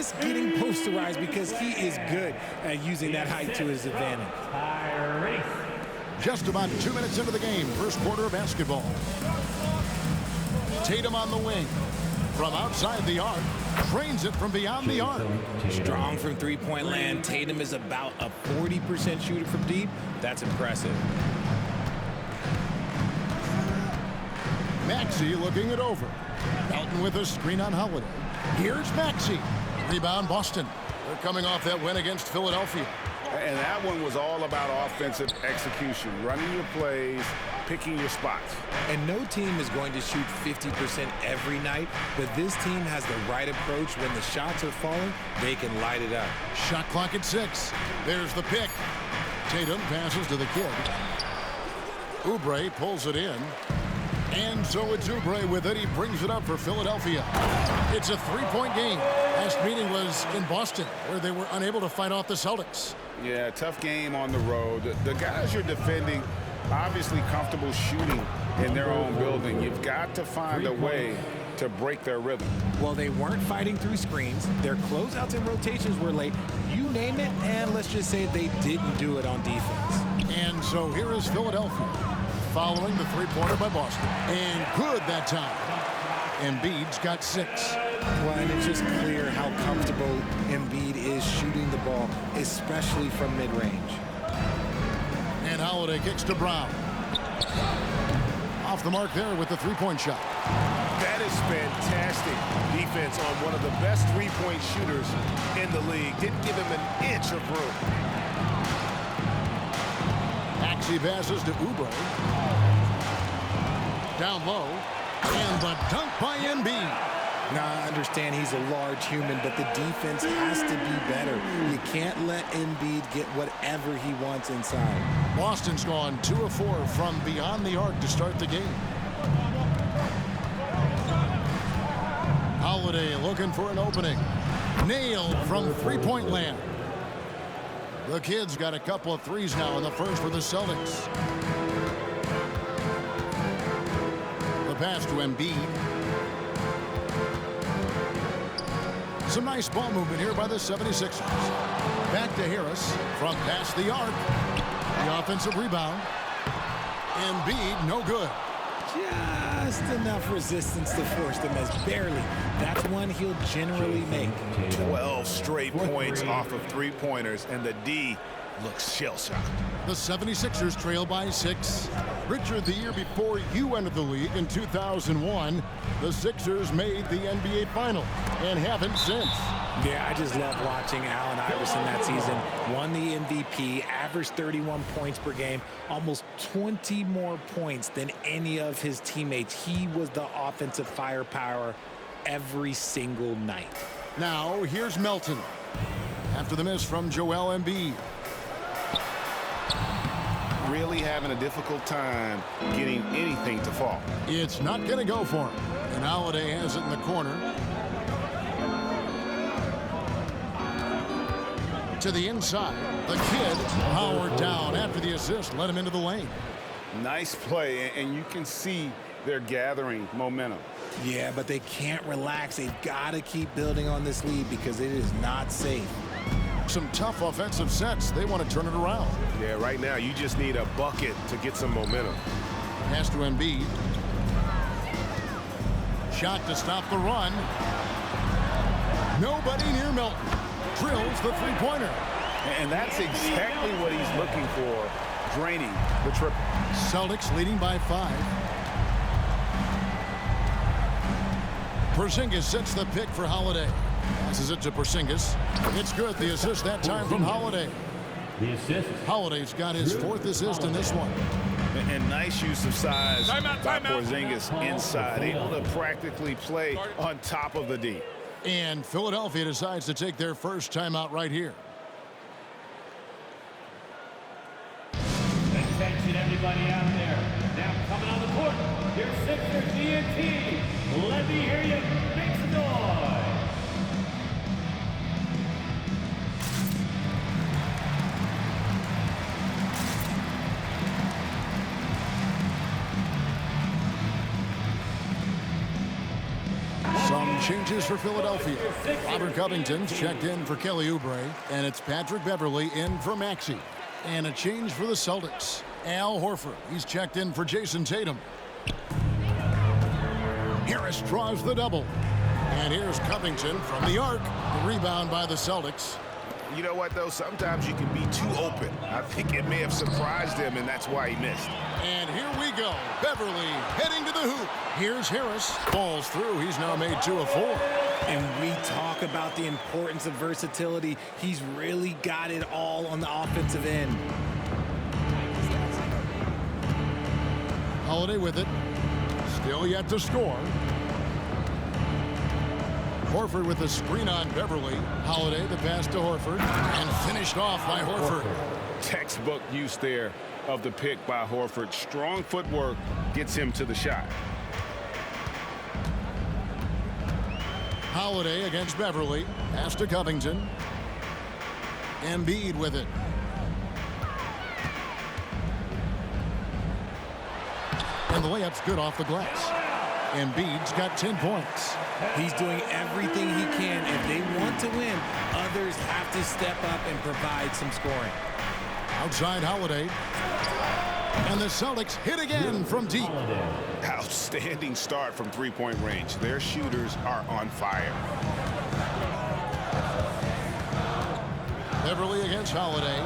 risk getting posterized because he is good at using that height to his advantage. Just about 2 minutes into the game, first quarter of basketball. Tatum on the wing. From outside the arc, trains it from beyond the arc. Strong from three-point land. Tatum is about a 40% shooter from deep. That's impressive. Maxey looking it over. Melton with a screen on Holiday. Here's Maxey. Rebound Boston. They're coming off that win against Philadelphia. And that one was all about offensive execution, running your plays, picking your spots. And no team is going to shoot 50% every night, but this team has the right approach. When the shots are falling, they can light it up. Shot clock at 6. There's the pick. Tatum passes to the kid. Oubre pulls it in. And so it's Oubre with it. He brings it up for Philadelphia. It's a three-point game. Last meeting was in Boston, where they were unable to fight off the Celtics. Yeah, tough game on the road. The guys you're defending, obviously comfortable shooting in their own building. You've got to find a way to break their rhythm. Well, they weren't fighting through screens. Their closeouts and rotations were late. You name it, and let's just say they didn't do it on defense. And so here is Philadelphia, following the three-pointer by Boston. And good that time. Embiid's got 6. Well, and it's just clear how comfortable Embiid is shooting the ball, especially from mid-range. And Holiday kicks to Brown. Off the mark there with the three-point shot. That is fantastic defense on one of the best three-point shooters in the league. Didn't give him an inch of room. Maxey passes to Oubre. Down low. And the dunk by Embiid. Now, I understand he's a large human, but the defense has to be better. You can't let Embiid get whatever he wants inside. Boston's gone 2 of 4 from beyond the arc to start the game. Holiday looking for an opening. Nailed from three-point land. The kid's got a couple of threes now in the first for the Celtics. The pass to Embiid. Some nice ball movement here by the 76ers. Back to Harris from past the arc. The offensive rebound. Embiid, no good. Just enough resistance to force them as barely. That's one he'll generally make. 12 straight points off of three-pointers, and the D looks shell-shocked. The 76ers trail by 6. Richard, the year before you entered the league in 2001, the Sixers made the NBA Finals and haven't since. Yeah, I just love watching Allen Iverson that season. Won the MVP, averaged 31 points per game, almost 20 more points than any of his teammates. He was the offensive firepower every single night. Now, here's Melton. After the miss from Joel Embiid. Really having a difficult time getting anything to fall. It's not going to go for him. And Holiday has it in the corner. To the inside. The kid powered down after the assist. Let him into the lane. Nice play, and you can see they're gathering momentum. Yeah, but they can't relax. They've got to keep building on this lead because it is not safe. Some tough offensive sets. They want to turn it around. Yeah, right now you just need a bucket to get some momentum. Pass to Embiid. Shot to stop the run. Nobody near Melton. Drills the three-pointer. And that's exactly what he's looking for, draining the triple. Celtics leading by 5. Porzingis sets the pick for Holiday. Passes it to Porzingis. It's good. The assist that time from Holiday. The assist. Holiday's got his 4th assist in this one. And nice use of size by Porzingis inside, able to practically play on top of the D. And Philadelphia decides to take their first timeout right here. Attention, everybody out there. Now coming on the court, your Sixers TNT. Let me hear you make some noise. changes for Philadelphia. Robert Covington's checked in for Kelly Oubre, and it's Patrick Beverley in for Maxey. And a change for the Celtics. Al Horford, he's checked in for Jason Tatum. Harris draws the double. And here's Covington from the arc. The rebound by the Celtics. You know what, though? Sometimes you can be too open. I think it may have surprised him, and that's why he missed. And here we go. Beverley heading to the hoop. Here's Harris. Falls through. He's now made 2 of 4. And we talk about the importance of versatility. He's really got it all on the offensive end. Holiday with it. Still yet to score. Horford with the screen on Beverley. Holiday the pass to Horford. And finished off by Horford. Textbook use there of the pick by Horford. Strong footwork gets him to the shot. Holiday against Beverley. Pass to Covington. Embiid with it. And the layup's good off the glass. Embiid's got 10 points. He's doing everything he can. If they want to win, others have to step up and provide some scoring. Outside Holiday. And the Celtics hit again from deep. Outstanding start from three-point range. Their shooters are on fire. Beverley against Holiday.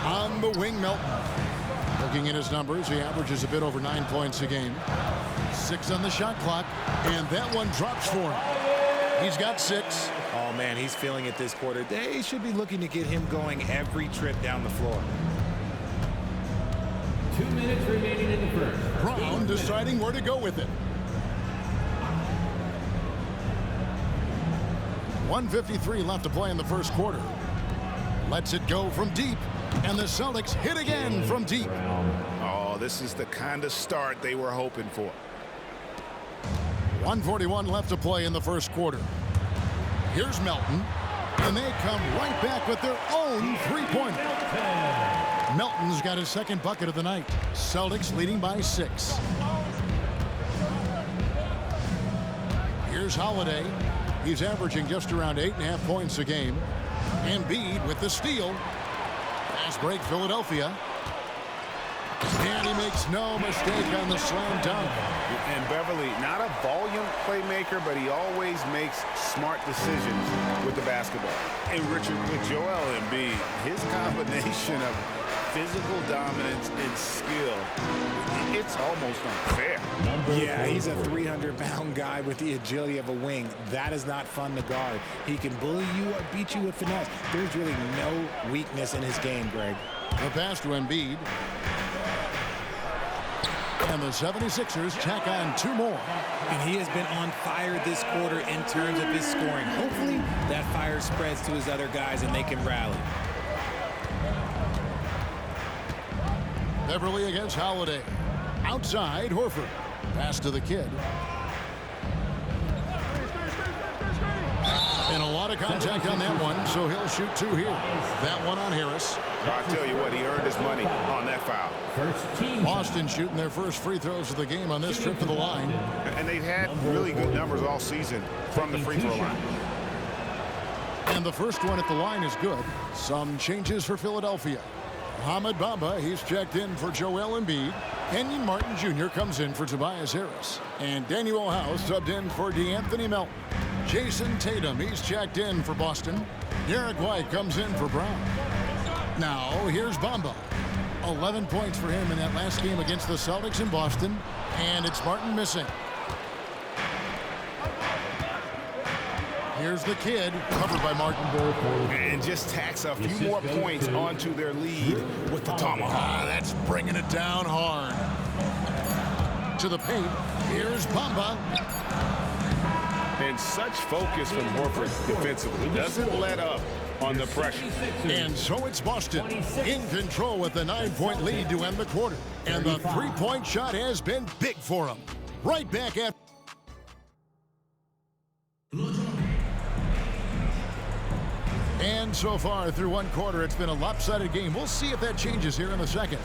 On the wing, Melton. Looking at his numbers, he averages a bit over 9 points a game. 6 on the shot clock, and that one drops for him. He's got 6. Oh, man, he's feeling it this quarter. They should be looking to get him going every trip down the floor. 2 minutes remaining in the first. Brown deciding where to go with it. 1:53 left to play in the first quarter. Lets it go from deep. And the Celtics hit again from deep. Oh, this is the kind of start they were hoping for. 1:41 left to play in the first quarter. Here's Melton. And they come right back with their own three-pointer. Melton's got his second bucket of the night. Celtics leading by 6. Here's Holiday. He's averaging just around 8.5 points a game. Embiid with the steal. Fast break, Philadelphia. And he makes no mistake on the slam dunk. And Beverley, not a volume playmaker, but he always makes smart decisions with the basketball. And Richard, with Joel Embiid, his combination of physical dominance and skill, it's almost unfair. Yeah, he's a 300-pound guy with the agility of a wing. That is not fun to guard. He can bully you or beat you with finesse. There's really no weakness in his game, Greg. The pass to Embiid. And the 76ers tack on 2 more. And he has been on fire this quarter in terms of his scoring. Hopefully that fire spreads to his other guys and they can rally. Beverley against Holiday. Outside, Horford. Pass to the kid. And a lot of contact on that one, so he'll shoot 2 here. That one on Harris. I'll tell you what, he earned his money on that foul. Boston shooting their first free throws of the game on this trip to the line. And they've had really good numbers all season from the free throw line. And the first one at the line is good. Some changes for Philadelphia. Mohamed Bamba, he's checked in for Joel Embiid. Kenyon Martin Jr. comes in for Tobias Harris. And Daniel House subbed in for DeAnthony Melton. Jason Tatum, he's checked in for Boston. Derek White comes in for Brown. Now, here's Bamba. 11 points for him in that last game against the Celtics in Boston. And it's Martin missing. Here's the kid, covered by Martin. And just tacks a few more points onto their lead with the tomahawk. That's bringing it down hard. To the paint, here's Bamba. And such focus from Horford defensively. Doesn't let up on the pressure. And so it's Boston in control with the 9-point lead to end the quarter. And the three-point shot has been big for him. Right back at... And so far through one quarter, it's been a lopsided game. We'll see if that changes here in the second.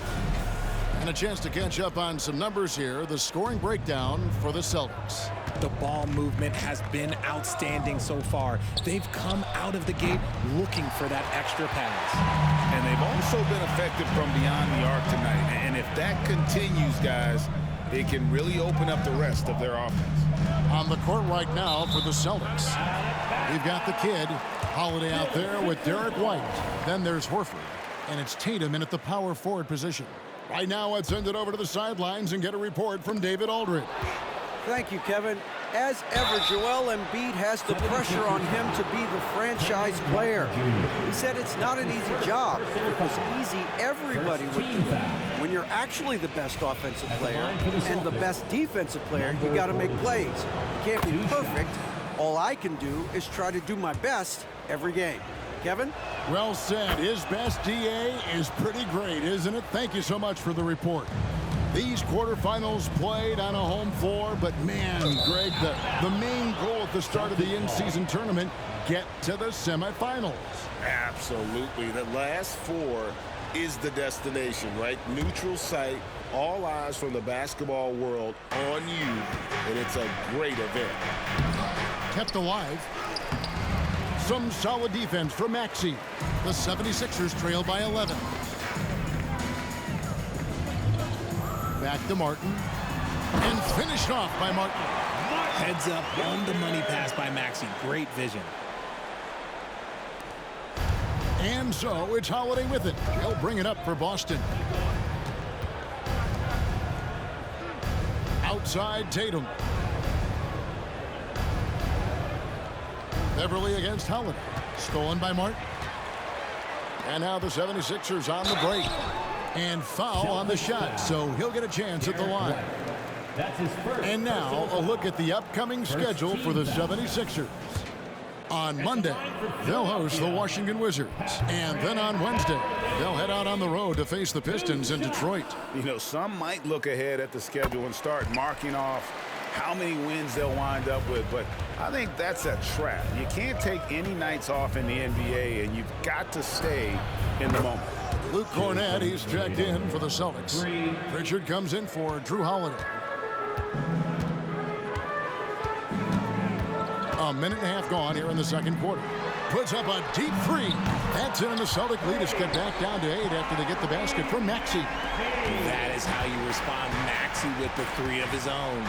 And a chance to catch up on some numbers here. The scoring breakdown for the Celtics. The ball movement has been outstanding so far. They've come out of the gate looking for that extra pass. And they've also been effective from beyond the arc tonight. And if that continues, guys, it can really open up the rest of their offense. On the court right now for the Celtics, we've got the kid, Holiday, out there with Derek White. Then there's Horford, and it's Tatum in at the power forward position. Right now, let's send it over to the sidelines and get a report from David Aldridge. Thank you, Kevin. As ever, Joel Embiid has the pressure on him to be the franchise player. He said it's not an easy job. If it was easy, everybody would do it. When you're actually the best offensive player and the best defensive player, you got to make plays. You can't be perfect. All I can do is try to do my best every game. Kevin? Well said. His best DA is pretty great, isn't it? Thank you so much for the report. These quarterfinals played on a home floor, but man, Greg, the main goal at the start of the in-season tournament, get to the semifinals. Absolutely. The last four is the destination, right? Neutral site, all eyes from the basketball world on you, and it's a great event. Kept alive. Some solid defense from Maxey. The 76ers trail by 11. Back to Martin. And finished off by Martin. Heads up on the money pass by Maxey. Great vision. And so it's Holiday with it. He'll bring it up for Boston. Outside Tatum. Beverly against Holiday. Stolen by Martin. And now the 76ers on the break. And foul on the shot, so he'll get a chance at the line. And now a look at the upcoming schedule for the 76ers. On Monday, they'll host the Washington Wizards. And then on Wednesday, they'll head out on the road to face the Pistons in Detroit. You know, some might look ahead at the schedule and start marking off how many wins they'll wind up with, but I think that's a trap. You can't take any nights off in the NBA, and you've got to stay in the moment. Luke Cornett, he's checked in for the Celtics. Richard comes in for Drew Holiday. A minute and a half gone here in the second quarter. Puts up a deep three. That's in, and the Celtic lead is cut back down to 8 after they get the basket from Maxey. That is how you respond. Maxey with the three of his own.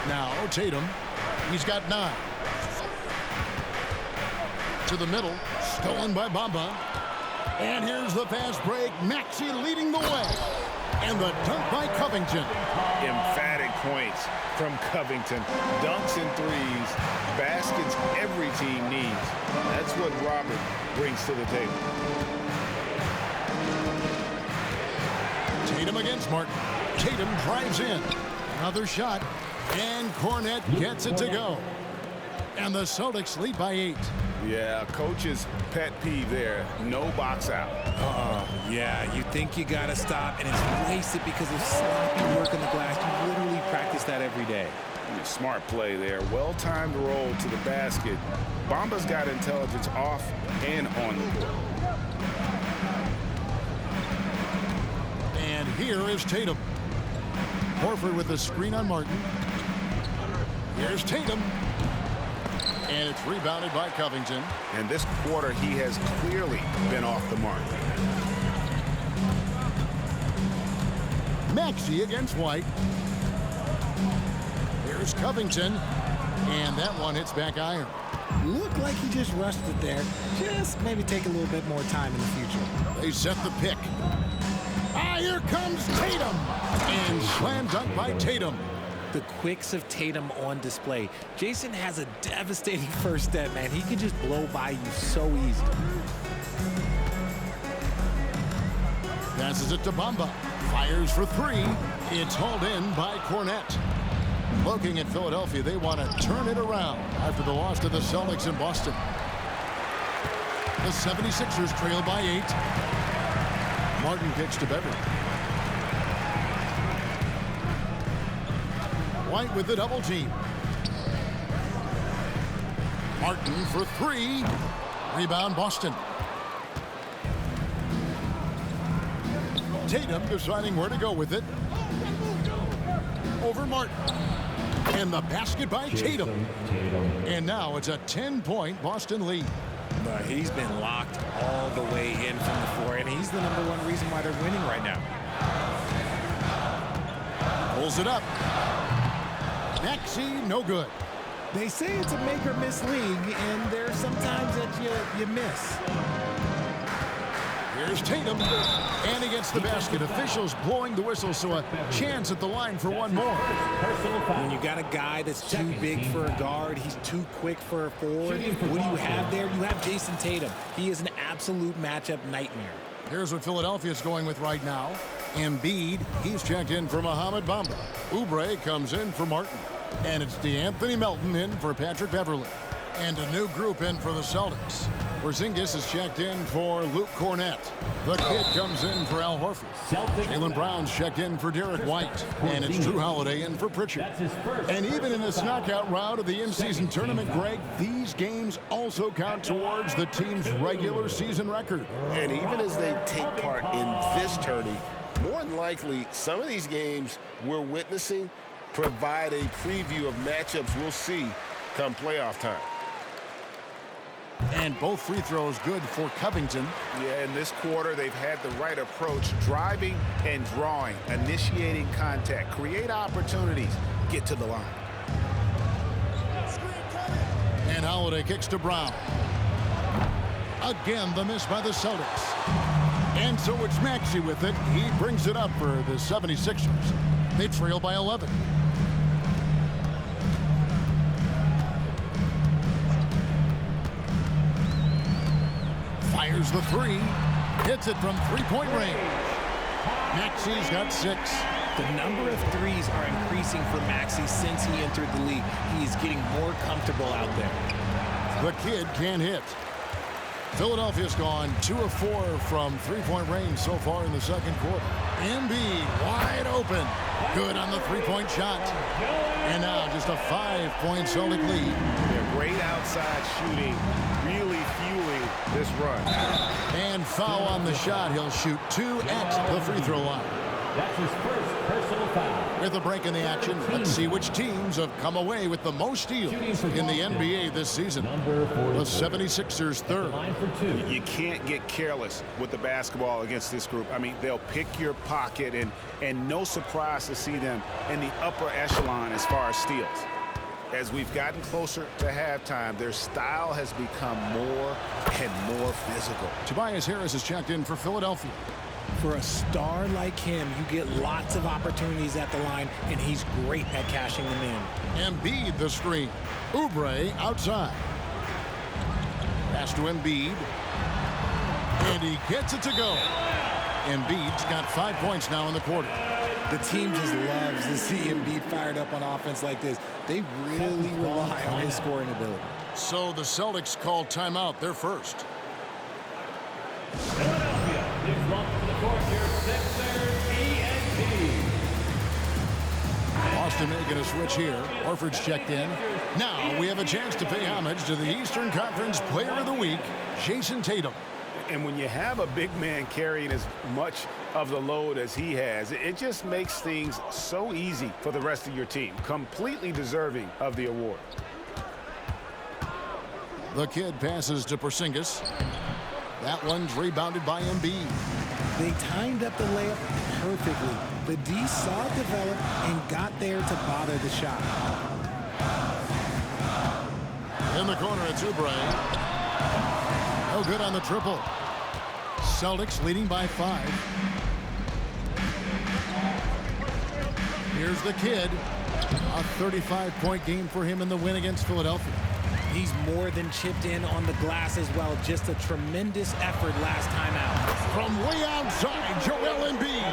Now Tatum, he's got 9. To the middle, stolen by Bamba. And here's the fast break. Maxey leading the way. And the dunk by Covington. Emphatic points from Covington. Dunks and threes. Baskets every team needs. That's what Robert brings to the table. Tatum against Martin. Tatum drives in. Another shot. And Cornett gets it to go. And the Celtics lead by 8. Yeah, coach's pet peeve there. No box out. Yeah, you think you got to stop, and it's wasted because of sloppy work on the glass. You literally practice that every day. Smart play there. Well-timed roll to the basket. Bamba's got intelligence off and on the court. And here is Tatum. Horford with the screen on Martin. Here's Tatum. And it's rebounded by Covington. And this quarter, he has clearly been off the mark. Maxey against White. Here's Covington. And that one hits back iron. Looked like he just rushed it there. Just maybe take a little bit more time in the future. They set the pick. Here comes Tatum. And slam dunk by Tatum. The quicks of Tatum on display. Jason has a devastating first step, man. He can just blow by you so easy. Passes it to Bamba. Fires for 3. It's hauled in by Cornett. Looking at Philadelphia, they want to turn it around after the loss to the Celtics in Boston. The 76ers trail by 8. Martin kicks to Beverly. White with the double team. Martin for 3. Rebound Boston. Tatum deciding where to go with it. Over Martin. And the basket by Tatum. And now it's a 10-point Boston lead. But he's been locked all the way in from the floor, and he's the #1 reason why they're winning right now. Pulls it up. Maxey, no good. They say it's a make or miss league, and there's sometimes that you miss. Here's Tatum, and he gets the basket. Officials blowing the whistle, so a chance at the line for one more. When you got a guy that's too big for a guard, he's too quick for a forward, what do you have there? You have Jason Tatum. He is an absolute matchup nightmare. Here's what Philadelphia's going with right now. Embiid, he's checked in for Mohamed Bamba. Oubre comes in for Martin. And it's DeAnthony Melton in for Patrick Beverley. And a new group in for the Celtics. Porzingis is checked in for Luke Cornett. The kid comes in for Al Horford. Jaylen Brown's checked in for Derek White. And it's Drew Holiday in for Pritchard. And even in this knockout round of the in-season tournament, Greg, these games also count towards the team's regular season record. And even as they take part in this tourney, more than likely, some of these games we're witnessing provide a preview of matchups we'll see come playoff time. And both free throws good for Covington. Yeah, in this quarter, they've had the right approach, driving and drawing, initiating contact, create opportunities, get to the line. And Holiday kicks to Brown. Again, the miss by the Celtics. And so it's Maxey with it. He brings it up for the 76ers. They trail by 11. Fires the three. Hits it from three-point range. Maxey's got 6. The number of threes are increasing for Maxey since he entered the league. He is getting more comfortable out there. The kid can't hit. Philadelphia's gone 2 of 4 from three-point range so far in the second quarter. Embiid wide open. Good on the three-point shot. And now just a 5-point Celtic lead. Yeah, great outside shooting, really fueling this run. And foul on the shot. He'll shoot 2 at the free throw line. That's his first personal foul. With a break in the action, let's see which teams have come away with the most steals in the NBA this season. The 76ers third. You can't get careless with the basketball against this group. I mean, they'll pick your pocket, and no surprise to see them in the upper echelon as far as steals. As we've gotten closer to halftime, their style has become more and more physical. Tobias Harris is checked in for Philadelphia. For a star like him, you get lots of opportunities at the line, and he's great at cashing them in. Embiid the screen. Oubre outside. Pass to Embiid. And he gets it to go. Embiid's got 5 points now in the quarter. The team just loves to see Embiid fired up on offense like this. They really rely on his scoring ability. So the Celtics call timeout. They're first. Philadelphia is welcome to the court, your Sixers ENT. Boston making a switch here. Horford's checked in. Now we have a chance to pay homage to the Eastern Conference Player of the Week, Jason Tatum. And when you have a big man carrying as much of the load as he has, it just makes things so easy for the rest of your team. Completely deserving of the award. The kid passes to Porzingis. That one's rebounded by Embiid. They timed up the layup perfectly. The D saw it develop and got there to bother the shot. In the corner, it's Oubre. No good on the triple. Celtics leading by 5. Here's the kid. A 35-point game for him in the win against Philadelphia. He's more than chipped in on the glass as well. Just a tremendous effort last time out. From way outside, Joel Embiid.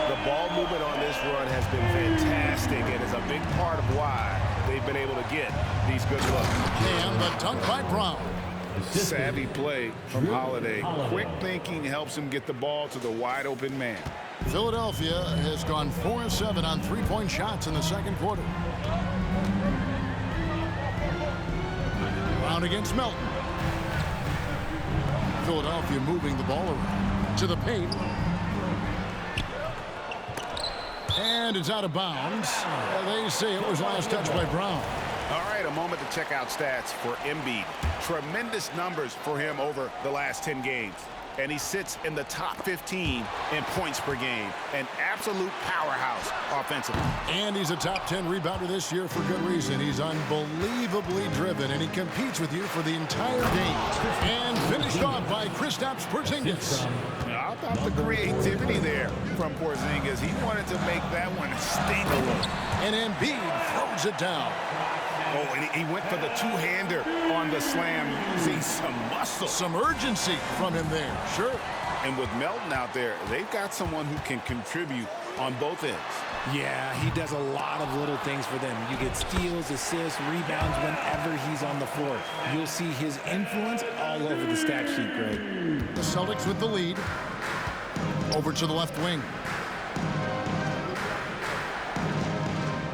The ball movement on this run has been fantastic and is a big part of why they've been able to get these good looks. And the dunk by Brown. Savvy play from Holiday. Quick thinking helps him get the ball to the wide open man. Philadelphia has gone 4 of 7 on three-point shots in the second quarter. Brown against Melton. Philadelphia moving the ball around to the paint. And it's out of bounds. They say it was last touched by Brown. All right, a moment to check out stats for Embiid. Tremendous numbers for him over the last 10 games. And he sits in the top 15 in points per game. An absolute powerhouse offensively. And he's a top 10 rebounder this year for good reason. He's unbelievably driven, and he competes with you for the entire game. And finished off by Kristaps Porzingis. How about the creativity there from Porzingis? He wanted to make that one sting a little. And Embiid throws it down. Oh, and he went for the two-hander on the slam, using some muscle. Some urgency from him there, sure. And with Melton out there, they've got someone who can contribute on both ends. Yeah, he does a lot of little things for them. You get steals, assists, rebounds whenever he's on the floor. You'll see his influence all over the stat sheet, Greg. The Celtics with the lead. Over to the left wing.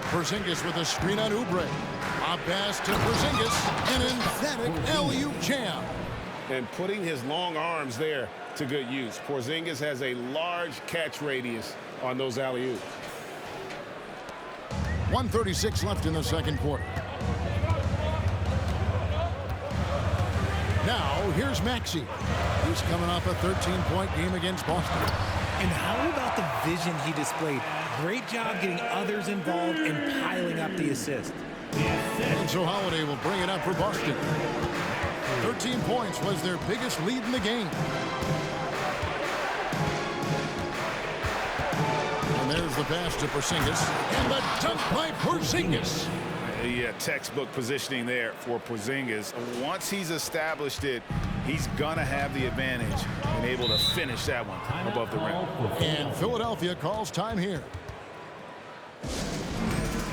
Porzingis with a screen on Oubre. A pass to Porzingis. An emphatic alley-oop jam. And putting his long arms there to good use. Porzingis has a large catch radius on those alley-oops. 1:36 left in the second quarter. Now, here's Maxey. He's coming off a 13-point game against Boston. And how about the vision he displayed? Great job getting others involved and piling up the assist. And so Holiday will bring it up for Boston. 13 points was their biggest lead in the game. And there's the pass to Porzingis. And the dunk by Porzingis. Yeah, textbook positioning there for Porzingis. Once he's established it, he's going to have the advantage and able to finish that one above the rim. And Philadelphia calls time here.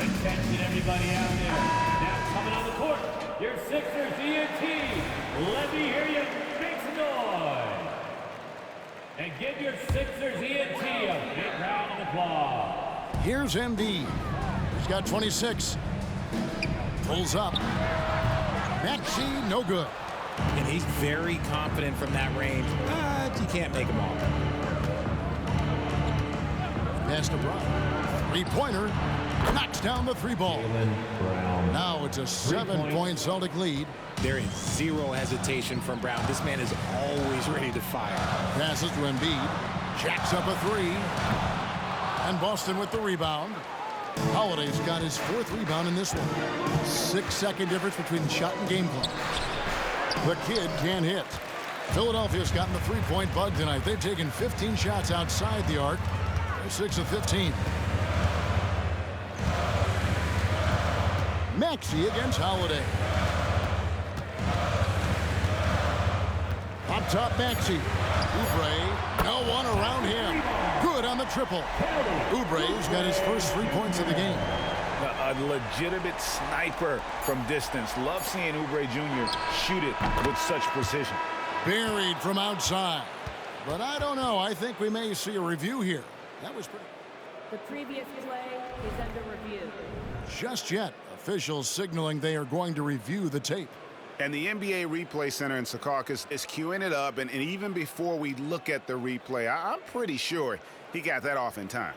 Attention, everybody out there. Now coming on the court, your Sixers ENT. Let me hear you make some noise. And give your Sixers ENT a big round of applause. Here's Embiid. He's got 26. Pulls up. Maxey, no good. And he's very confident from that range, but you can't make him all. Pass to Brown. Three-pointer. Knocks down the three ball. Now it's a 7-point Celtic lead. There is zero hesitation from Brown. This man is always ready to fire. Passes to Embiid. Jacks up a three. And Boston with the rebound. Holiday's got his fourth rebound in this one. 6-second difference between shot and game clock. The kid can't hit. Philadelphia's gotten the three-point bug tonight. They've taken 15 shots outside the arc. They're 6 of 15. Maxey against Holiday. Up top, Maxey. Oubre, no one around him. Good on the triple. Oubre's got his first 3 points of the game. A legitimate sniper from distance. Love seeing Oubre Jr. shoot it with such precision. Buried from outside. But I don't know. I think we may see a review here. That was pretty. The previous play is under review. Just yet. Officials signaling they are going to review the tape. And the NBA Replay Center in Secaucus is queuing it up. And even before we look at the replay, I'm pretty sure he got that off in time.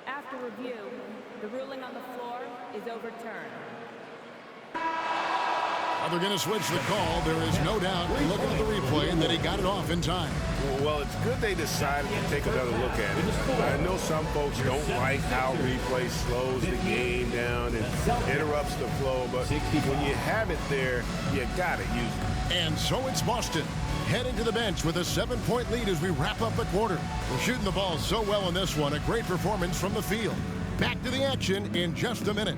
After review, the ruling on the floor is overturned. Now they're going to switch the call. There is no doubt, looking at the replay, and that he got it off in time. Well, it's good they decided to take another look at it. I know some folks don't like how replay slows the game down and interrupts the flow, but when you have it there, you got to use it. And so it's Boston heading to the bench with a 7-point lead as we wrap up the quarter. We're shooting the ball so well in this one. A great performance from the field. Back to the action in just a minute.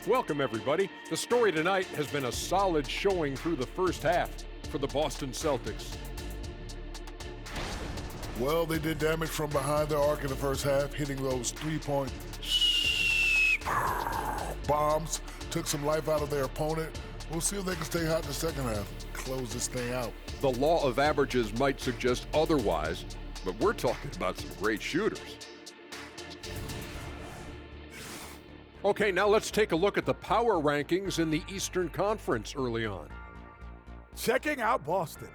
Welcome, everybody. The story tonight has been a solid showing through the first half for the Boston Celtics. Well, they did damage from behind the arc in the first half, hitting those three-point bombs, took some life out of their opponent. We'll see if they can stay hot in the second half. Close this thing out. The law of averages might suggest otherwise, but we're talking about some great shooters. Okay, now let's take a look at the power rankings in the Eastern Conference early on. Checking out Boston.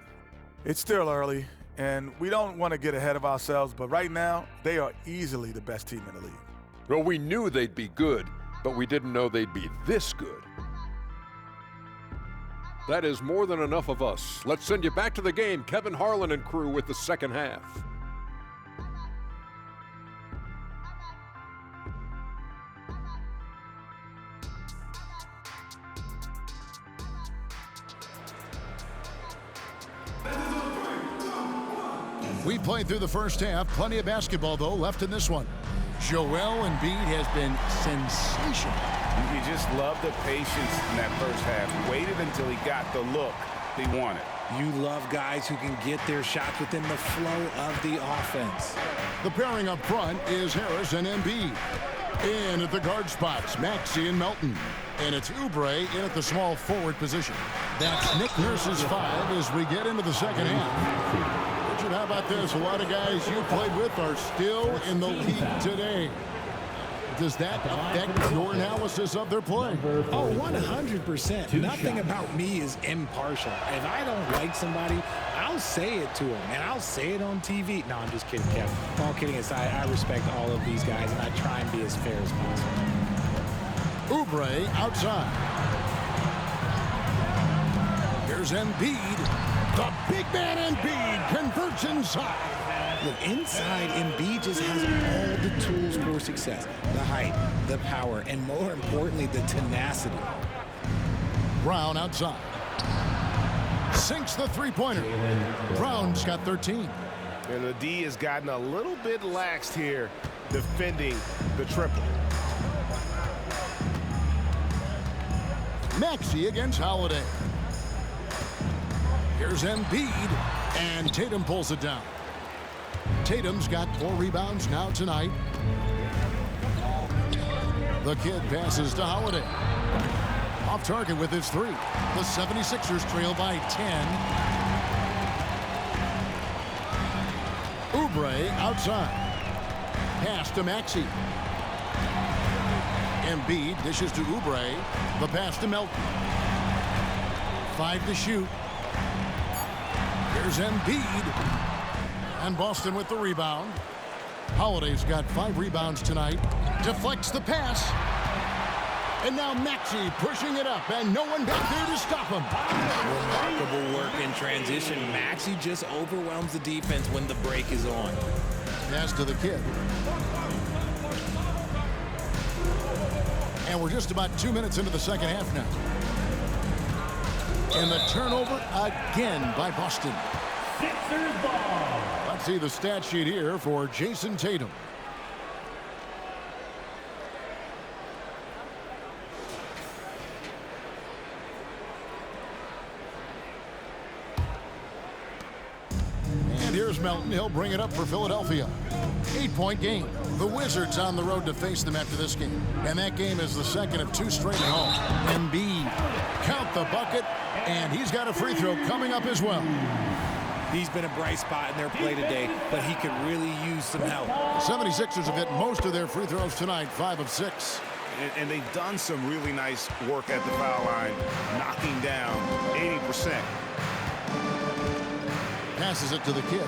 It's still early, and we don't want to get ahead of ourselves, but right now, they are easily the best team in the league. Well, we knew they'd be good, but we didn't know they'd be this good. That is more than enough of us. Let's send you back to the game. Kevin Harlan and crew with the second half. We played through the first half. Plenty of basketball, though, left in this one. Joel Embiid has been sensational. You just love the patience in that first half. Waited until he got the look he wanted. You love guys who can get their shots within the flow of the offense. The pairing up front is Harris and Embiid. In at the guard spots, Maxey and Melton. And it's Oubre in at the small forward position. That's Nick Nurse's 5 as we get into the second half. Richard, how about this? A lot of guys you played with are still in the league today. Does that affect your analysis of their play? Oh, 100%. Nothing about me is impartial. If I don't like somebody, I'll say it to them, and I'll say it on TV. No, I'm just kidding, Kevin. All kidding aside, I respect all of these guys, and I try and be as fair as possible. Oubre outside. Here's Embiid. The big man Embiid converts inside. Look, inside, Embiid just has all the tools for success. The height, the power, and more importantly, the tenacity. Brown outside. Sinks the three-pointer. Brown's got 13. And the D has gotten a little bit laxed here defending the triple. Maxey against Holiday. Here's Embiid, and Tatum pulls it down. Tatum's got 4 rebounds now tonight. The kid passes to Holiday. Off target with his 3. The 76ers trail by 10. Oubre outside. Pass to Maxey. Embiid dishes to Oubre. The pass to Melton. 5 to shoot. Here's Embiid. And Boston with the rebound. Holiday's got 5 rebounds tonight. Deflects the pass. And now Maxey pushing it up, and no one back there to stop him. Remarkable work in transition. Maxey just overwhelms the defense when the break is on. Pass to the kid. And we're just about 2 minutes into the second half now. And the turnover again by Boston. Sixers ball. Let's see the stat sheet here for Jason Tatum. And here's Melton. He'll bring it up for Philadelphia. 8-point game. The Wizards on the road to face them after this game. And that game is the second of 2 straight at home. Embiid, count the bucket, and he's got a free throw coming up as well. He's been a bright spot in their play today, but he could really use some help. 76ers have hit most of their free throws tonight, 5 of 6. And they've done some really nice work at the foul line, knocking down 80%. Passes it to the kid.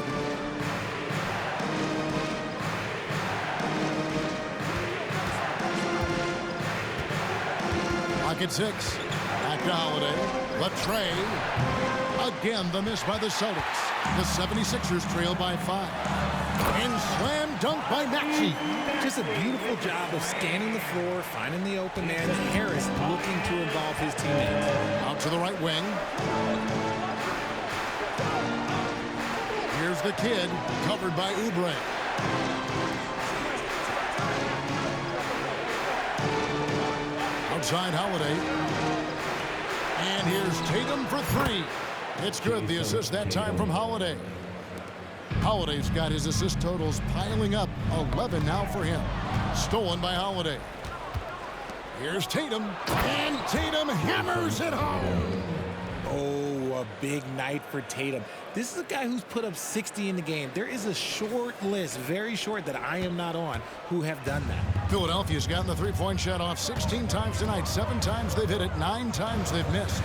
Pocket 6. Back to Holiday. The tray. Again, the miss by the Celtics. The 76ers trail by 5. And slam dunk by Maxey. Just a beautiful job of scanning the floor, finding the open man. Harris looking to involve his teammates. Out to the right wing. Here's the kid, covered by Oubre. Outside Holiday. And here's Tatum for 3. It's good. The assist that time from Holiday. Holiday's got his assist totals piling up. 11 now for him. Stolen by Holiday. Here's Tatum, and Tatum hammers it home. Oh, a big night for Tatum. This is a guy who's put up 60 in the game. There is a short list, very short, that I am not on, who have done that. Philadelphia's gotten the three-point shot off 16 times tonight. 7 times they've hit it, 9 times they've missed.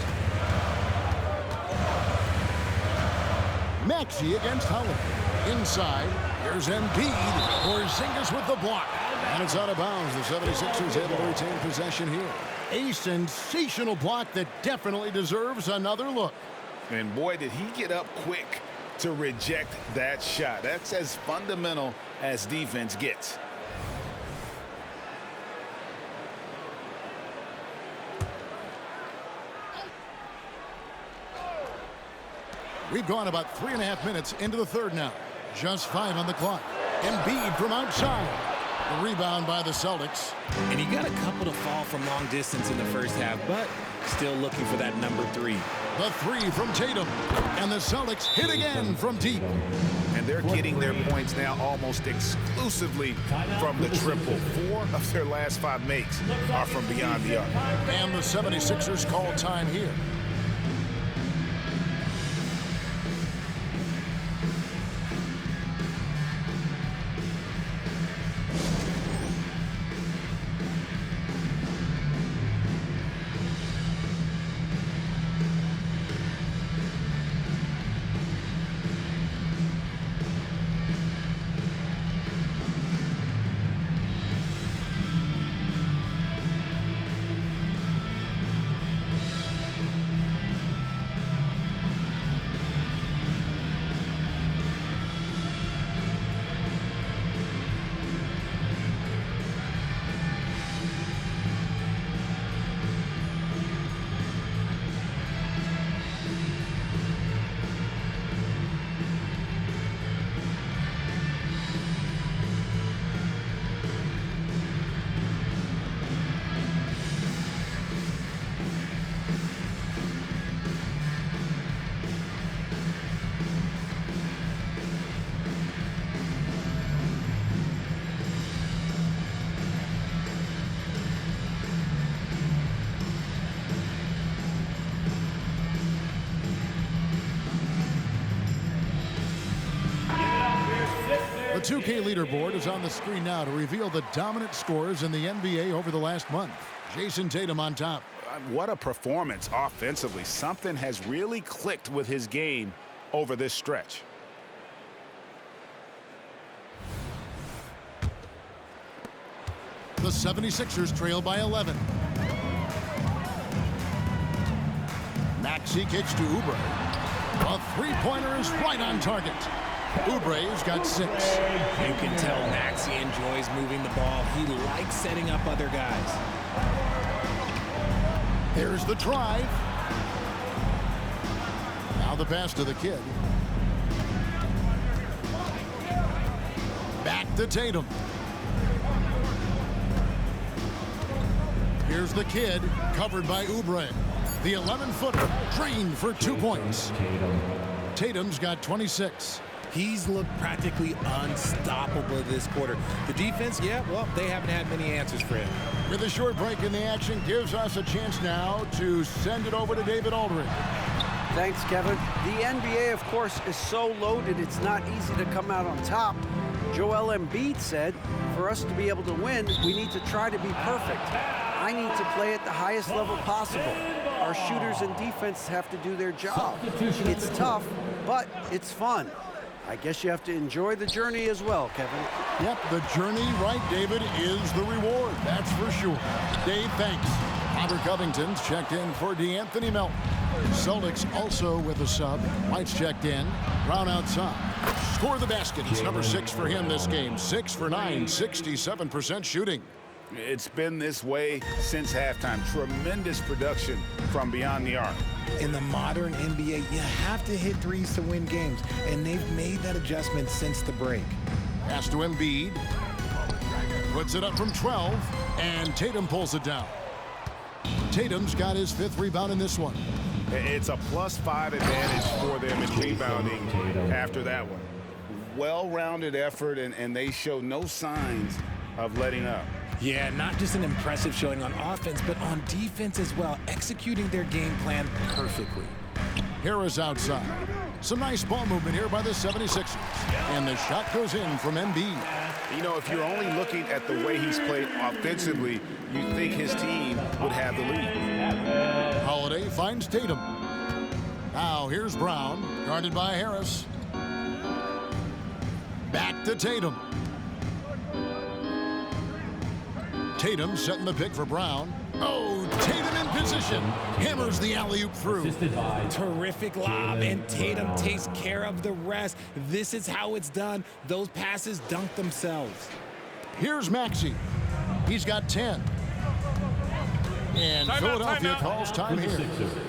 Maxey against Holiday. Inside, here's Embiid. Porzingis with the block. And it's out of bounds. The 76ers able to retain possession here. A sensational block that definitely deserves another look. And boy, did he get up quick to reject that shot. That's as fundamental as defense gets. We've gone about 3.5 minutes into the third now. Just 5 on the clock. Embiid from outside. The rebound by the Celtics. And he got a couple to fall from long distance in the first half, but still looking for that number 3. The 3 from Tatum. And the Celtics hit again from deep. And they're getting their points now almost exclusively from the triple. 4 of their last 5 makes are from beyond the arc. And the 76ers call time here. The 2K leaderboard is on the screen now to reveal the dominant scores in the NBA over the last month. Jason Tatum on top. What a performance offensively. Something has really clicked with his game over this stretch. The 76ers trail by 11. Maxey kicks to Oubre. A three-pointer is right on target. Oubre's got 6. You can tell Maxey enjoys moving the ball. He likes setting up other guys. Here's the drive. Now the pass to the kid. Back to Tatum. Here's the kid, covered by Oubre. The 11-footer drained for 2 points. Tatum's got 26. He's looked practically unstoppable this quarter. The defense, yeah, well, they haven't had many answers for him. With a short break in the action, gives us a chance now to send it over to David Aldridge. Thanks, Kevin. The NBA, of course, is so loaded, it's not easy to come out on top. Joel Embiid said, for us to be able to win, we need to try to be perfect. I need to play at the highest level possible. Our shooters and defense have to do their job. It's tough, but it's fun. I guess you have to enjoy the journey as well, Kevin. Yep, the journey, right, David, is the reward. That's for sure. Dave, thanks. Robert Covington's checked in for DeAnthony Melton. Celtics also with a sub. White's checked in. Brown outside. Score the basket. It's number 6 for him this game. 6 for 9, 67% shooting. It's been this way since halftime. Tremendous production from beyond the arc. In the modern NBA, you have to hit threes to win games, and they've made that adjustment since the break. Pass to Embiid. Puts it up from 12, and Tatum pulls it down. Tatum's got his 5th rebound in this one. It's a +5 advantage for them in rebounding after that one. Well-rounded effort, and they show no signs of letting up. Yeah, not just an impressive showing on offense, but on defense as well, executing their game plan perfectly. Harris outside. Some nice ball movement here by the 76ers. And the shot goes in from Embiid. You know, if you're only looking at the way he's played offensively, you'd think his team would have the lead. Holiday finds Tatum. Now here's Brown, guarded by Harris. Back to Tatum. Tatum setting the pick for Brown. Oh, Tatum in position. Hammers the alley-oop through. Terrific lob, and Tatum takes care of the rest. This is how it's done. Those passes dunk themselves. Here's Maxey. He's got 10. And Philadelphia calls time here.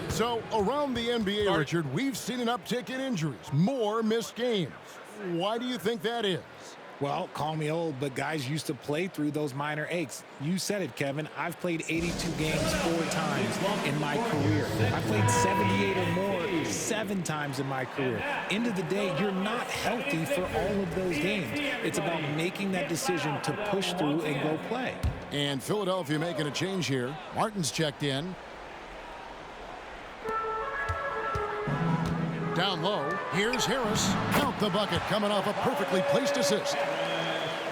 So around the NBA, Richard, we've seen an uptick in injuries. More missed games. Why do you think that is? Well, call me old, but guys used to play through those minor aches. You said it, Kevin. I've played 82 games 4 times in my career. I played 78 or more 7 times in my career. End of the day, you're not healthy for all of those games. It's about making that decision to push through and go play. And Philadelphia making a change here. Martin's checked in. Down low, here's Harris. Count the bucket, coming off a perfectly placed assist.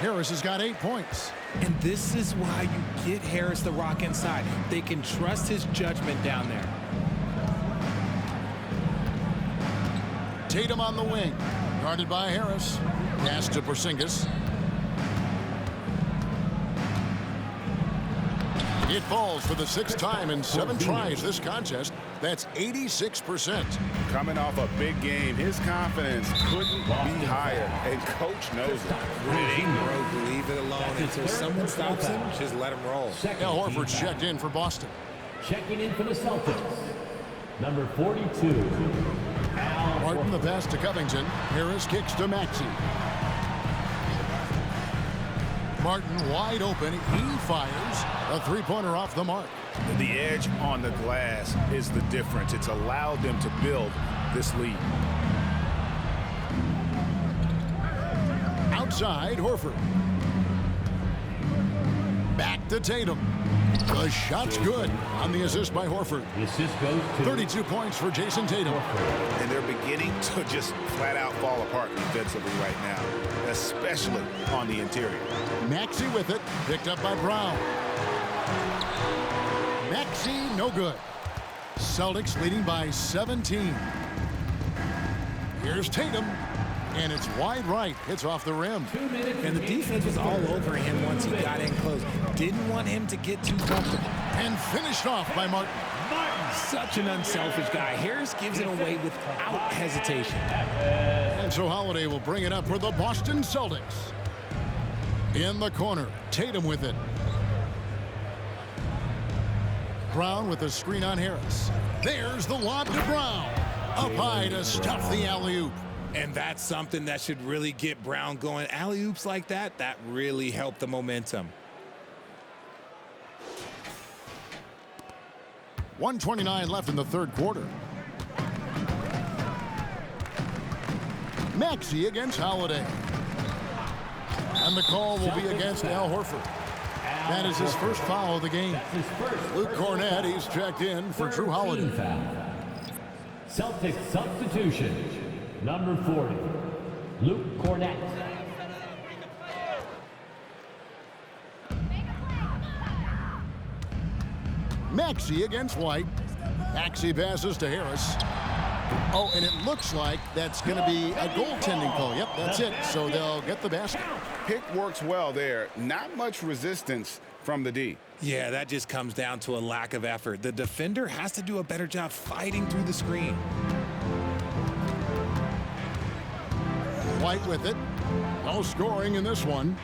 Harris has got 8 points. And this is why you get Harris the rock inside. They can trust his judgment down there. Tatum on the wing, guarded by Harris. Pass to Porzingis. It falls for the 6th time in 7 tries this contest. That's 86%. Coming off a big game, his confidence couldn't be higher, and coach knows it. It ain't broke, leave it alone. Until someone stops him, just let him roll. Al Horford's checked in for Boston. Checking in for the Celtics, number 42. Martin the pass to Covington. Harris kicks to Maxey. Martin wide open. He fires. A 3-pointer off the mark. The edge on the glass is the difference. It's allowed them to build this lead. Outside, Horford. Back to Tatum. The shot's good on the assist by Horford. The assist goes to 32 points for Jason Tatum. And they're beginning to just flat out fall apart defensively right now, especially on the interior. Maxey with it, picked up by Brown. Maxey, no good. Celtics leading by 17. Here's Tatum, and it's wide right. It's off the rim. And the defense was all over him once he got in close. Didn't want him to get too comfortable. And finished off by Martin. Such an unselfish guy. Harris gives it away without hesitation. And so Holiday will bring it up for the Boston Celtics. In the corner, Tatum with it. Brown with a screen on Harris. There's the lob to Brown. Up high to stuff the alley-oop. And that's something that should really get Brown going. Alley-oops like that, that really helped the momentum. 1:29 left in the 3rd quarter. Maxey against Holiday. And the call will be against Al Horford. That is his first foul of the game. Luke Cornett, he's checked in for Drew Holiday. Celtics substitution, number 40, Luke Cornett. Maxey against White. Maxey passes to Harris. Oh, and it looks like that's going to be a goaltending call. Yep, that's it. So they'll get the basket. Pick works well there. Not much resistance from the D. Yeah, that just comes down to a lack of effort. The defender has to do a better job fighting through the screen. White with it. No scoring in this one.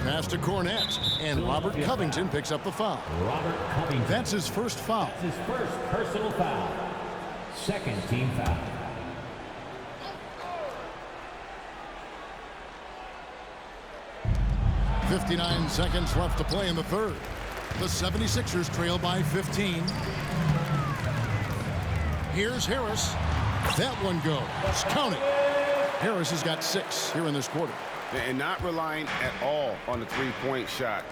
Pass to Cornett, and Robert Covington picks up the foul. Robert Covington. That's his first foul. That's his first personal foul. Second team foul. .59 seconds left to play in the 3rd. The 76ers trail by 15. Here's Harris. That one goes. Count it. Harris has got 6 here in this quarter. and not relying at all on the three-point shot.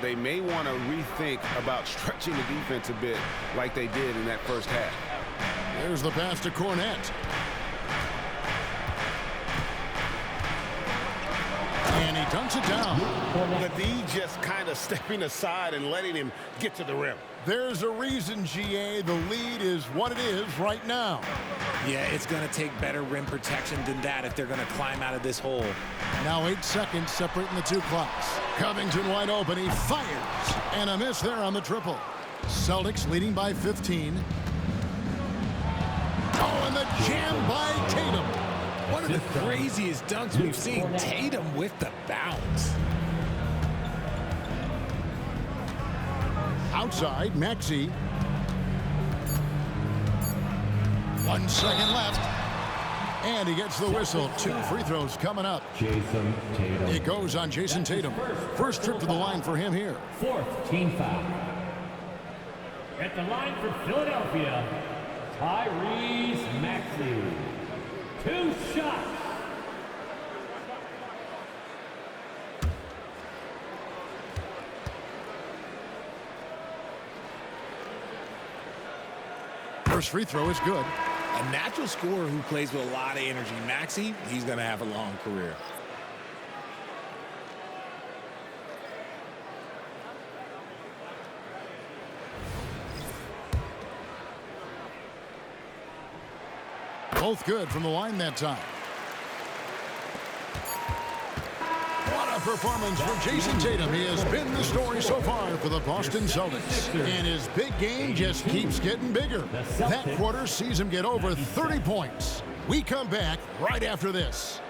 They may want to rethink about stretching the defense a bit like they did in that first half. There's the pass to Cornette. And he dunks it down. The D just kind of stepping aside and letting him get to the rim. There's a reason, GA, the lead is what it is right now. Yeah, it's going to take better rim protection than that if they're going to climb out of this hole. Now 8 seconds separating the two clocks. Covington wide open. He fires. And a miss there on the triple. Celtics leading by 15. Oh, and the jam by Tatum. One of the craziest dunks we've seen. Tatum with the bounce. Outside, Maxey. 1 second left. And he gets the whistle. 2 free throws coming up. Jason Tatum. It goes on Jason Tatum. First trip to the line for him here. 4th team foul. At the line for Philadelphia, Tyrese Maxey. 2 shots. First free throw is good. A natural scorer who plays with a lot of energy. Maxey, he's going to have a long career. Both good from the line that time. What a performance for Jason Tatum. He has been the story so far for the Boston Celtics. And his big game just keeps getting bigger. That quarter sees him get over 30 points. We come back right after this.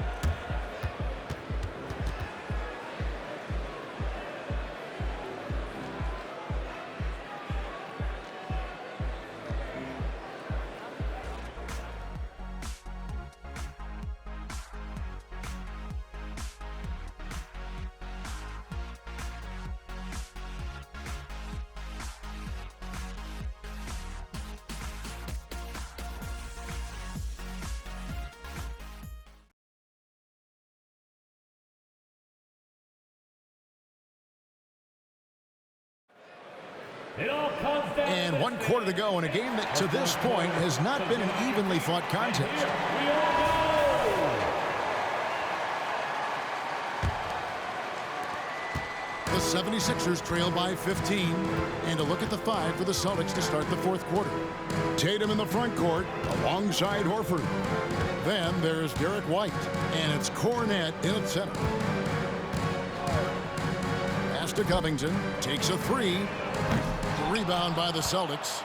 It all comes down And 1 quarter to go in a game that to this point has not been an evenly fought contest. We all know. The 76ers trail by 15. And a look at the 5 for the Celtics to start the 4th quarter. Tatum in the front court alongside Horford. Then there's Derek White. And it's Cornette in at center. Pass to Covington. Takes a 3. Rebound by the Celtics.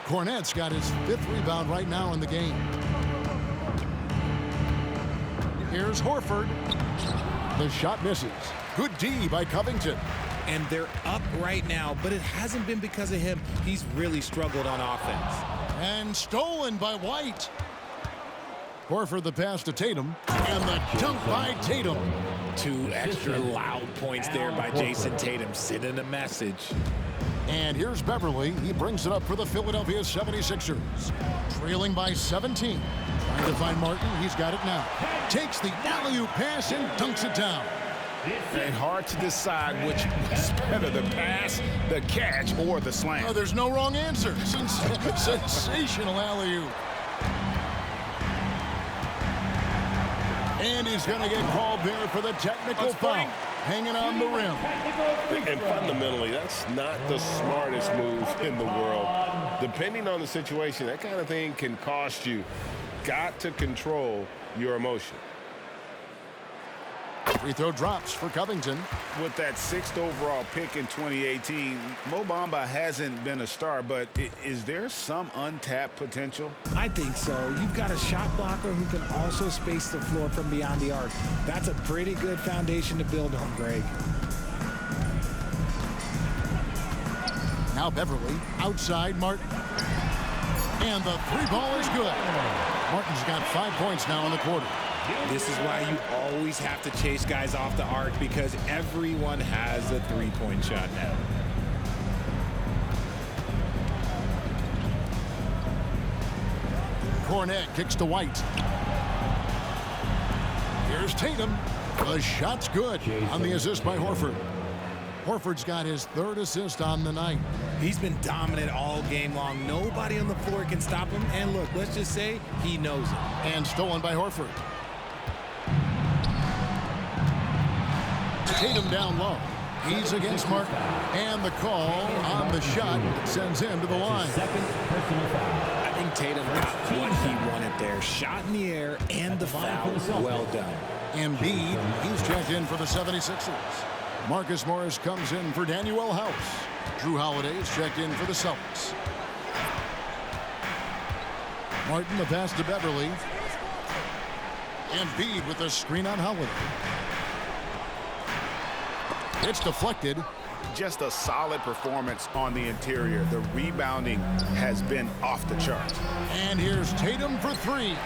Cornette's got his 5th rebound right now in the game. Here's Horford. The shot misses. Good D by Covington. And they're up right now, but it hasn't been because of him. He's really struggled on offense. And stolen by White. Horford the pass to Tatum. And the dunk by Tatum. 2 extra loud points there by Jason Tatum, sending a message. And here's Beverly. He brings it up for the Philadelphia 76ers. Trailing by 17. Trying to find Martin. He's got it now. Takes the alley-oop pass and dunks it down. And hard to decide which was better, the pass, the catch, or the slam. Oh, there's no wrong answer. Sensational alley-oop. And he's going to get called there for the technical foul. Hanging on the rim. And fundamentally, that's not the smartest move in the world. Depending on the situation, that kind of thing can cost you. Got to control your emotion. Free throw drops for Covington. With that 6th overall pick in 2018, Mo Bamba hasn't been a star, but is there some untapped potential? I think so. You've got a shot blocker who can also space the floor from beyond the arc. That's a pretty good foundation to build on, Greg. Now Beverly, outside Martin. And the 3 ball is good. Martin's got 5 points now in the quarter. This is why you always have to chase guys off the arc, because everyone has a 3-point shot now. Cornette kicks to White. Here's Tatum. The shot's good on the assist by Horford. Horford's got his 3rd assist on the night. He's been dominant all game long. Nobody on the floor can stop him. And look, let's just say he knows it. And stolen by Horford. Tatum down low. He's against Martin. And the call on the shot sends him to the line. I think Tatum got what he wanted there. Shot in the air and the foul. Well done. Embiid, he's checked in for the 76ers. Marcus Morris comes in for Daniel House. Drew Holiday's checked in for the Celtics. Martin, the pass to Beverly. Embiid with the screen on Holiday. It's deflected. Just a solid performance on the interior. The rebounding has been off the charts. And here's Tatum for 3.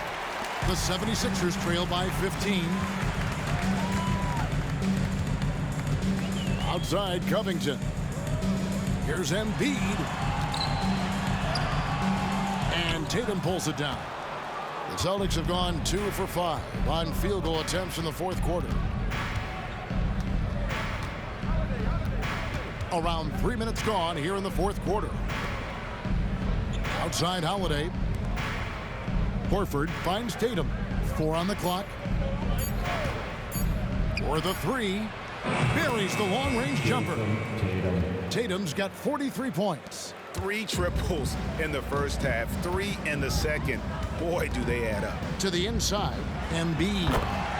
The 76ers trail by 15. Outside Covington. Here's Embiid. And Tatum pulls it down. The Celtics have gone 2 for 5 on field goal attempts in the 4th quarter. Around 3 minutes gone here in the 4th quarter. Outside Holiday. Horford finds Tatum. 4 on the clock. For the 3. Buries the long-range jumper. Tatum's got 43 points. 3 triples in the first half, 3 in the second. Boy, do they add up. To the inside, Embiid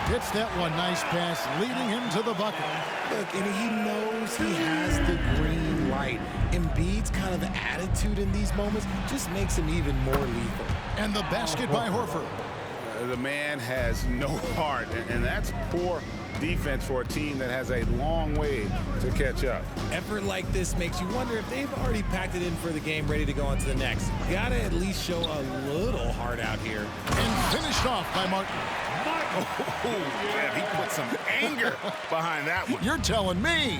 hits that one. Nice pass, leading him to the bucket. Look, and he knows he has the green light. Embiid's kind of attitude in these moments just makes him even more lethal. And the basket by Horford. The man has no heart, and that's poor defense for a team that has a long way to catch up. Effort like this makes you wonder if they've already packed it in for the game, ready to go on to the next. Gotta at least show a little heart out here. And finished off by Martin. Oh, man, he put some anger behind that one. You're telling me.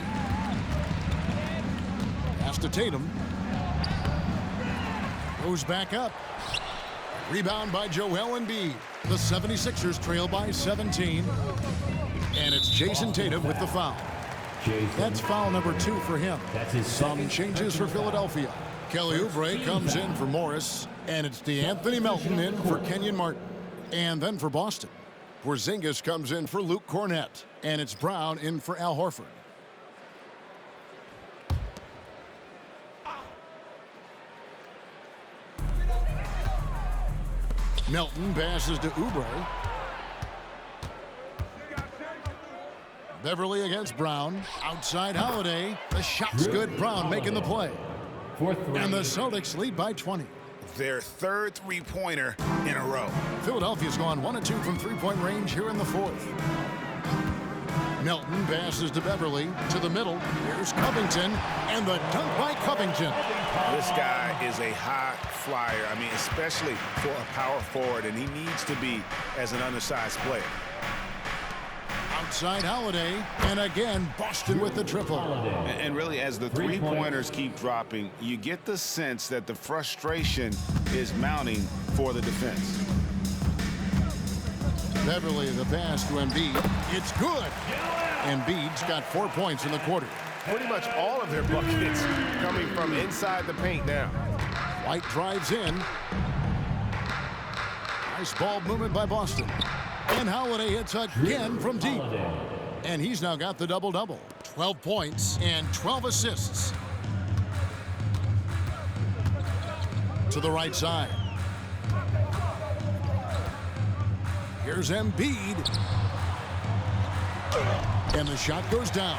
Pass to Tatum. Goes back up. Rebound by Joel Embiid. The 76ers trail by 17. And it's Jason Tatum with the foul. That's foul number 2 for him. Some changes for Philadelphia. Kelly Oubre comes in for Morris. And it's DeAnthony Melton in for Kenyon Martin. And then for Boston, Porzingis comes in for Luke Cornett. And it's Brown in for Al Horford. Melton passes to Oubre. Beverly against Brown. Outside Holiday. The shot's good. Brown making the play. And the Celtics lead by 20. Their 3rd three-pointer in a row. Philadelphia's gone 1 of 2 from three-point range here in the 4th. Melton passes to Beverly. To the middle. Here's Covington. And the dunk by Covington. This guy is a high flyer. I mean, especially for a power forward, and he needs to be as an undersized player. Outside Holiday, and again Boston with the triple. And really, as the three-pointers keep dropping, you get the sense that the frustration is mounting for the defense. Beverly, the pass to Embiid. It's good. Embiid's got 4 points in the quarter. Pretty much all of their buckets coming from inside the paint now. White drives in. Nice ball movement by Boston. And Holiday hits again from deep. And he's now got the double-double. 12 points and 12 assists. To the right side. Here's Embiid. And the shot goes down.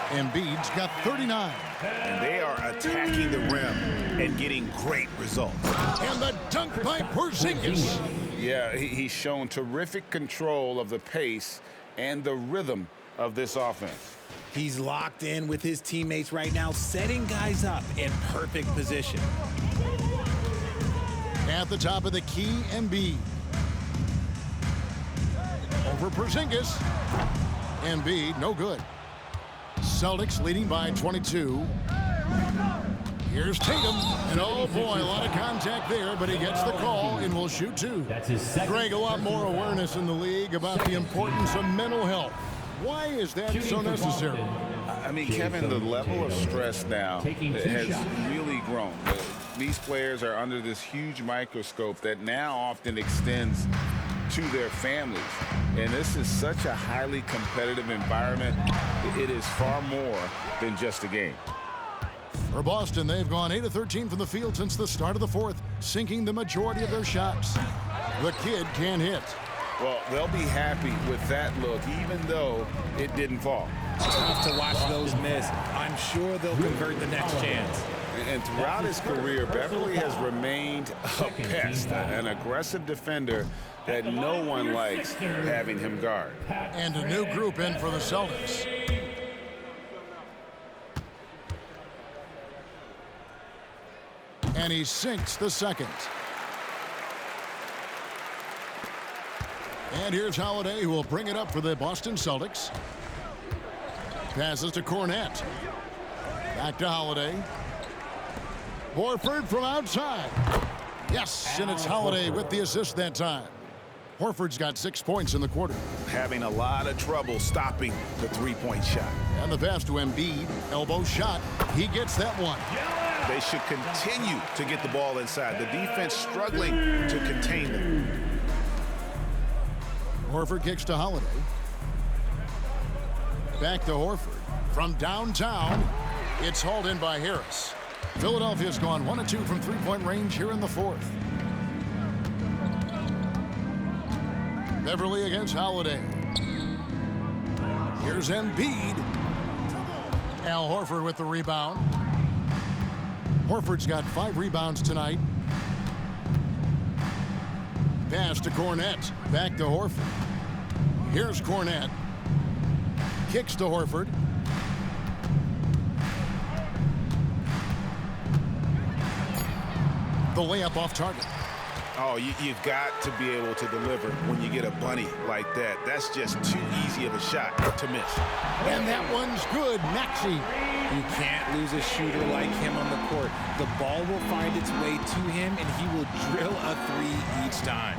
Embiid's got 39. And they are attacking the rim and getting great results. And the dunk by Porzingis. Yeah, he's shown terrific control of the pace and the rhythm of this offense. He's locked in with his teammates right now, setting guys up in perfect position. At the top of the key, Embiid. Over Porzingis. Embiid, no good. Celtics leading by 22. Here's Tatum, and oh boy, a lot of contact there, but he gets the call and will shoot two. That's his second. Greg, a lot more awareness in the league about the importance of mental health. Why is that so necessary? I mean, Kevin, the level of stress now has really grown. These players are under this huge microscope that now often extends to their families. And this is such a highly competitive environment. It is far more than just a game. For Boston, they've gone 8 of 13 from the field since the start of the fourth, sinking the majority of their shots. The kid can't hit. Well, they'll be happy with that look, even though it didn't fall. Tough to watch those miss. I'm sure they'll convert the next chance. And throughout his career, Beverly has remained a pest, an aggressive defender that no one likes having him guard. And a new group in for the Celtics. And he sinks the second. And here's Holiday, who will bring it up for the Boston Celtics. Passes to Cornette. Back to Holiday. Horford from outside. Yes, and it's Holiday with the assist that time. Horford's got 6 points in the quarter. Having a lot of trouble stopping the three-point shot. And the pass to Embiid. Elbow shot. He gets that one. They should continue to get the ball inside. The defense struggling to contain them. Horford kicks to Holiday. Back to Horford. From downtown, it's hauled in by Harris. Philadelphia's gone 1 of 2 from three-point range here in the fourth. Beverly against Holiday. Here's Embiid. Al Horford with the rebound. Horford's got 5 rebounds tonight. Pass to Cornette. Back to Horford. Here's Cornette. Kicks to Horford. The layup off target. Oh, you've got to be able to deliver when you get a bunny like that. That's just too easy of a shot to miss. And that one's good. Maxey. You can't lose a shooter like him on the court. The ball will find its way to him, and he will drill a three each time.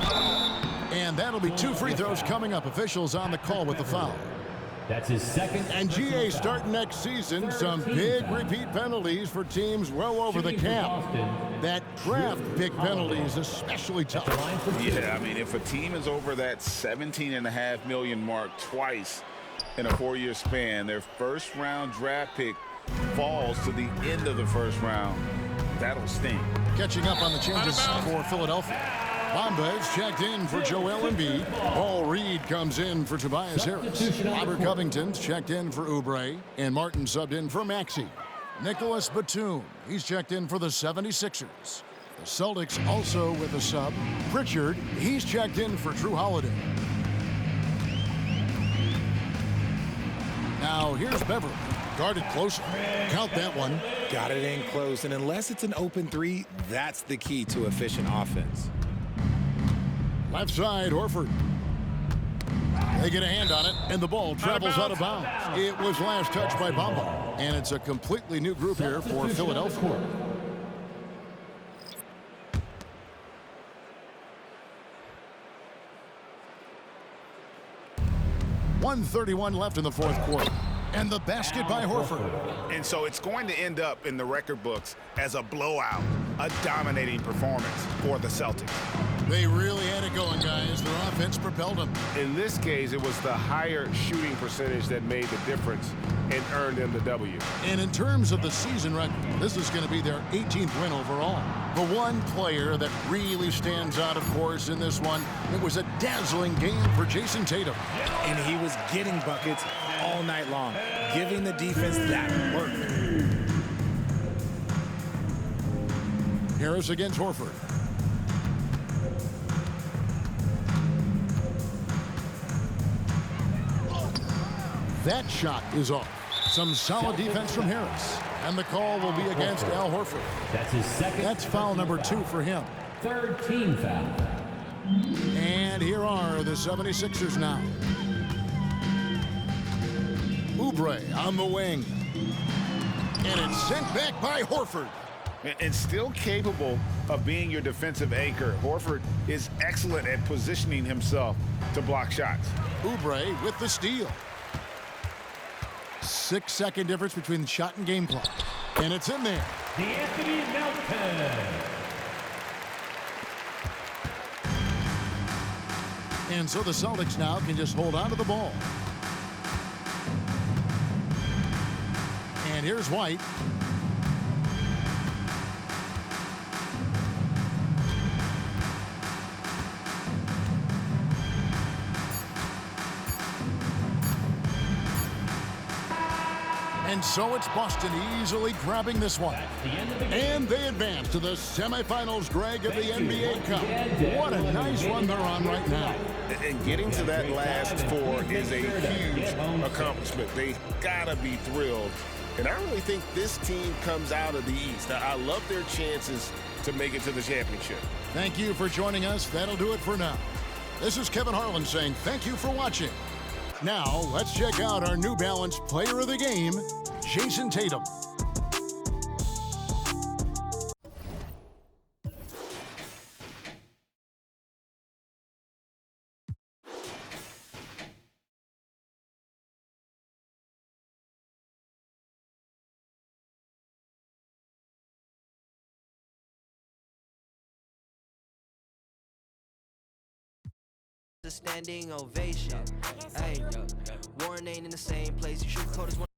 And that'll be 2 free throws coming up. Officials on the call with the foul. That's his second. And GA starting next season, some big repeat penalties for teams well over the cap. That draft pick penalties especially tough. Yeah, I mean, if a team is over that $17.5 million mark twice in a 4-year span, their first-round draft pick falls to the end of the first round. That'll sting. Catching up on the changes for Philadelphia. Bomba's checked in for Joel Embiid. Paul Reed comes in for Tobias Harris. Robert Covington's checked in for Oubre. And Martin subbed in for Maxey. Nicholas Batum, he's checked in for the 76ers. The Celtics also with a sub. Pritchard, he's checked in for Drew Holiday. Now here's Beverly. Guarded closer. Count that one. Got it in close, and unless it's an open three, that's the key to efficient offense. Left side, Horford. They get a hand on it, and the ball travels out of bounds. It was last touched by Bamba, and it's a completely new group here for Philadelphia. .131 left in the fourth quarter. And the basket by Horford. And so it's going to end up in the record books as a blowout, a dominating performance for the Celtics. They really had it going, guys. Their offense propelled them. In this case, it was the higher shooting percentage that made the difference and earned them the W. And in terms of the season record, this is going to be their 18th win overall. The one player that really stands out, of course, in this one, it was a dazzling game for Jason Tatum. And he was getting buckets all night long, giving the defense that work. Harris against Horford. That shot is off. Some solid defense from Harris. And the call will be against Al Horford. That's his second. That's foul number 2 for him. Third team foul. And here are the 76ers now. Oubre on the wing. And it's sent back by Horford. and still capable of being your defensive anchor. Horford is excellent at positioning himself to block shots. Oubre with the steal. 6-second difference between the shot and game clock. And it's in there. Anthony Melton. And so the Celtics now can just hold on to the ball. And here's White. And so it's Boston easily grabbing this one. And they advance to the semifinals, Greg, of the NBA Cup. What a nice run they're on right now. And getting to that last four is a huge accomplishment. They gotta be thrilled. And I really think this team comes out of the East. I love their chances to make it to the championship. Thank you for joining us. That'll do it for now. This is Kevin Harlan saying thank you for watching. Now, let's check out our New Balance player of the game, Jason Tatum. A standing ovation. Hey, Warren ain't in the same place. You should code as one.